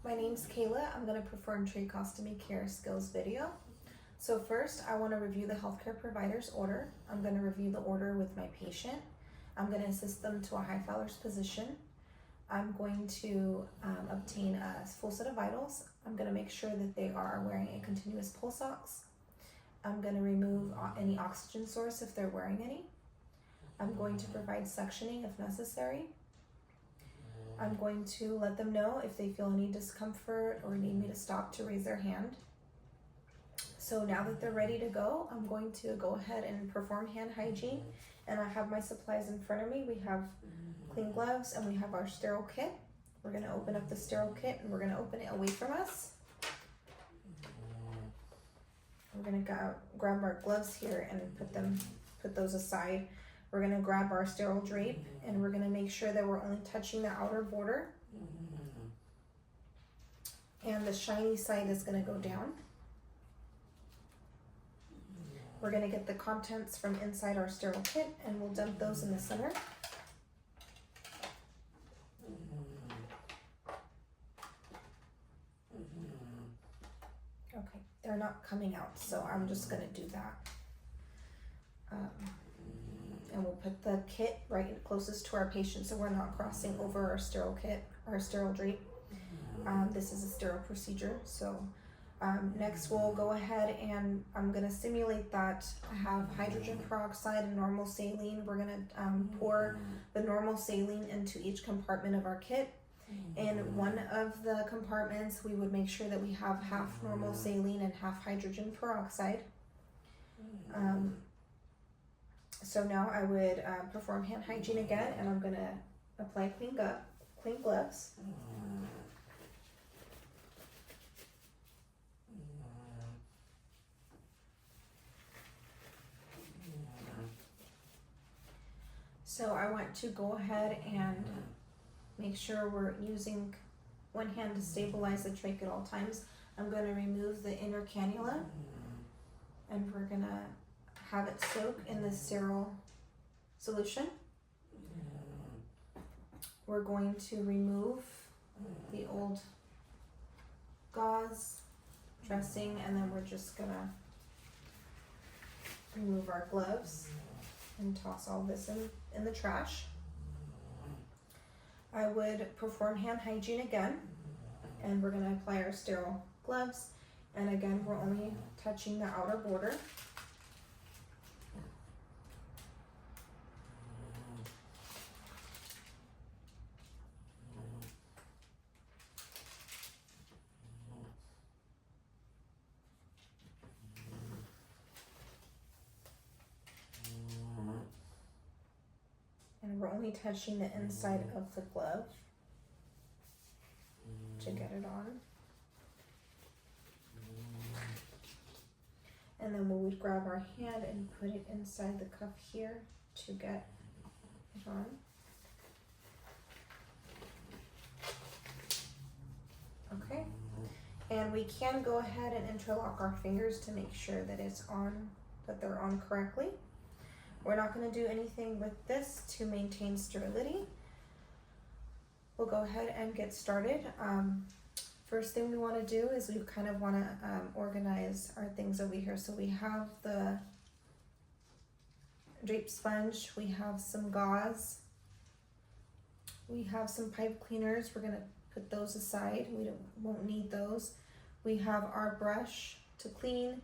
My name's Kayla. I'm going to perform tracheostomy care skills video. So first, I want to review the healthcare provider's order. I'm going to review the order with my patient. I'm going to assist them to a high Fowler's position. I'm going to obtain a full set of vitals. I'm going to make sure that they are wearing a continuous pulse ox. I'm going to remove any oxygen source if they're wearing any. I'm going to provide suctioning if necessary. I'm going to let them know if they feel any discomfort or need me to stop to raise their hand. So now that they're ready to go, I'm going to go ahead and perform hand hygiene. And I have my supplies in front of me. We have clean gloves and we have our sterile kit. We're going to open up the sterile kit and we're going to open it away from us. We're going to grab our gloves here and put those aside. We're going to grab our sterile drape and we're going to make sure that we're only touching the outer border. And the shiny side is going to go down. We're going to get the contents from inside our sterile kit and we'll dump those in the center. Okay, they're not coming out, so I'm just going to do that. And we'll put the kit right closest to our patient so we're not crossing over our sterile kit, our sterile drape. This is a sterile procedure. So next we'll go ahead and I'm going to simulate that I have hydrogen peroxide and normal saline. We're going to pour the normal saline into each compartment of our kit. In one of the compartments we would make sure that we have half normal saline and half hydrogen peroxide. So now I would perform hand hygiene again, and I'm going to apply clean gloves. So I want to go ahead and make sure we're using one hand to stabilize the trach at all times. I'm going to remove the inner cannula, and we're going to have it soak in the sterile solution. We're going to remove the old gauze dressing, and then we're just gonna remove our gloves and toss all this in the trash. I would perform hand hygiene again, and we're gonna apply our sterile gloves, and again we're only touching the outer border. And we're only touching the inside of the glove to get it on. And then we would grab our hand and put it inside the cuff here to get it on. Okay. And we can go ahead and interlock our fingers to make sure that it's on, that they're on correctly. We're not going to do anything with this to maintain sterility. We'll go ahead and get started. First thing we want to do is we kind of want to organize our things over here. So we have the drape sponge, we have some gauze, we have some pipe cleaners. We're going to put those aside. We won't need those. We have our brush to clean,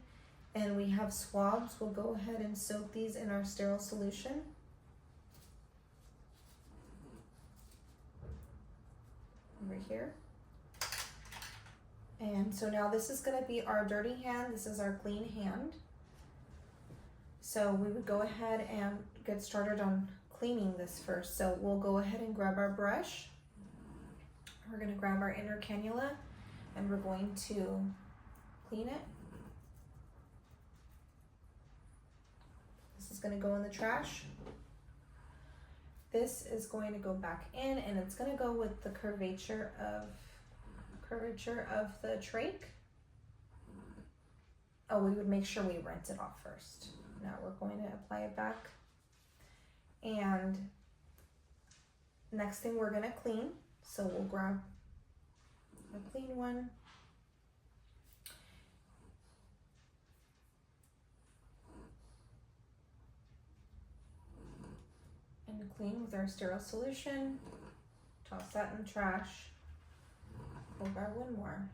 and we have swabs. We'll go ahead and soak these in our sterile solution. Over here. And so now this is going to be our dirty hand. This is our clean hand. So we would go ahead and get started on cleaning this first. So we'll go ahead and grab our brush. We're going to grab our inner cannula and we're going to clean it. This is going to go in the trash. This is going to go back in, and it's going to go with the curvature of the trach. Oh, we would make sure we rinse it off first. Now we're going to apply it back. And next thing we're going to clean. So we'll grab a clean one. And clean with our sterile solution. Toss that in the trash. We'll grab one more.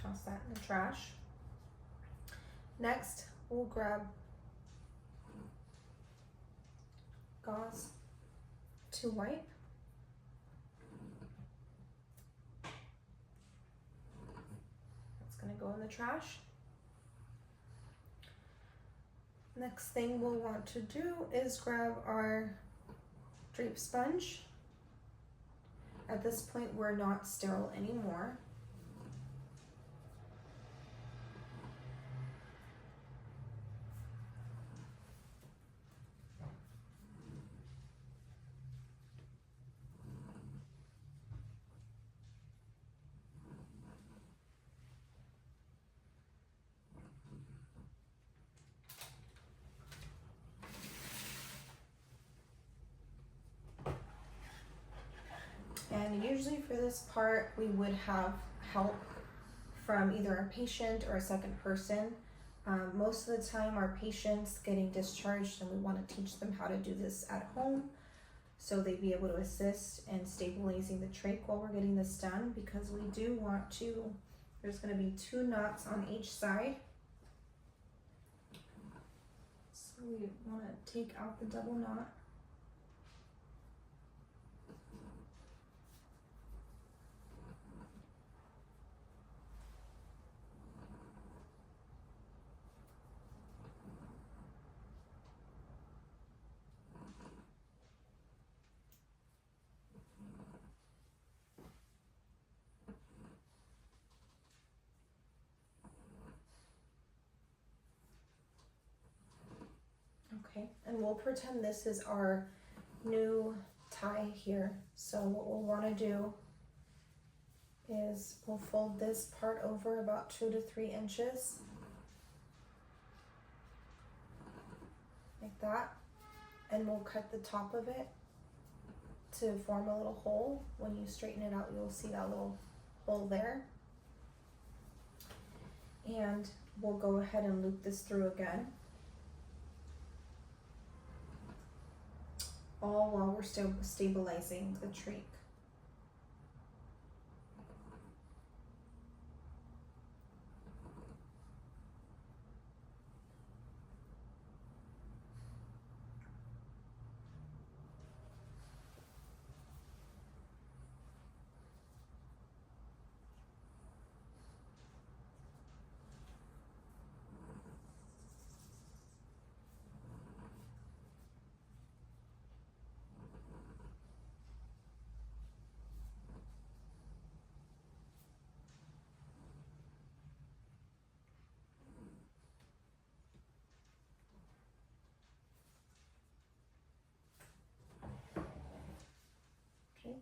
Toss that in the trash. Next, we'll grab gauze to wipe. That's going to go in the trash. Next thing we'll want to do is grab our drape sponge. At this point, we're not sterile anymore. And usually for this part, we would have help from either a patient or a second person. Most of the time our patients getting discharged and we want to teach them how to do this at home so they'd be able to assist in stabilizing the trach while we're getting this done, because we do want to, there's going to be 2 knots on each side. So we want to take out the double knot. Okay, and we'll pretend this is our new tie here. So what we'll want to do is we'll fold this part over about 2 to 3 inches, like that, and we'll cut the top of it to form a little hole. When you straighten it out, you'll see that little hole there. And we'll go ahead and loop this through again, all while we're still stabilizing the trach.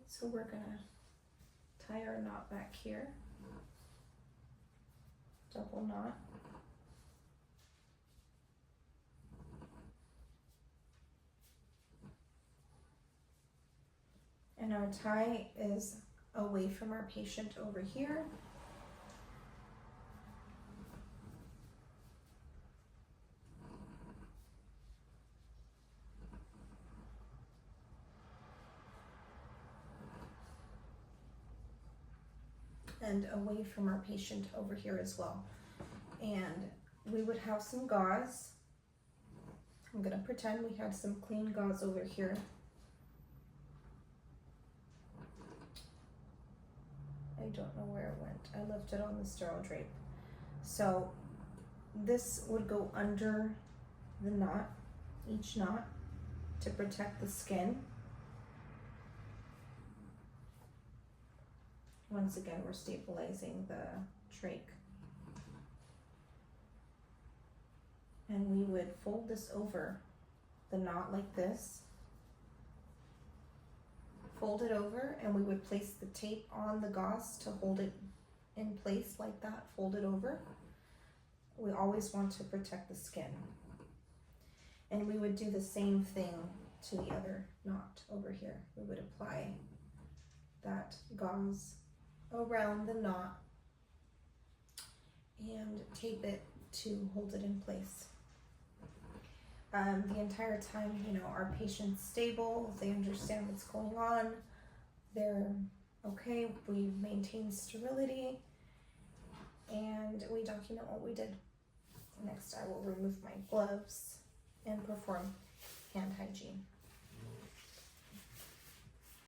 So we're gonna tie our knot back here, double knot. And our tie is away from our patient over here. And away from our patient over here as well. And we would have some gauze. I'm gonna pretend we had some clean gauze over here. I don't know where it went. I left it on the sterile drape. So this would go under the knot, each knot, to protect the skin. Once again, we're stabilizing the trach. And we would fold this over the knot like this. Fold it over, and we would place the tape on the gauze to hold it in place like that, fold it over. We always want to protect the skin. And we would do the same thing to the other knot over here. We would apply that gauze around the knot and tape it to hold it in place. The entire time, our patient's stable, they understand what's going on, they're okay, we maintain sterility, and we document what we did. Next, I will remove my gloves and perform hand hygiene.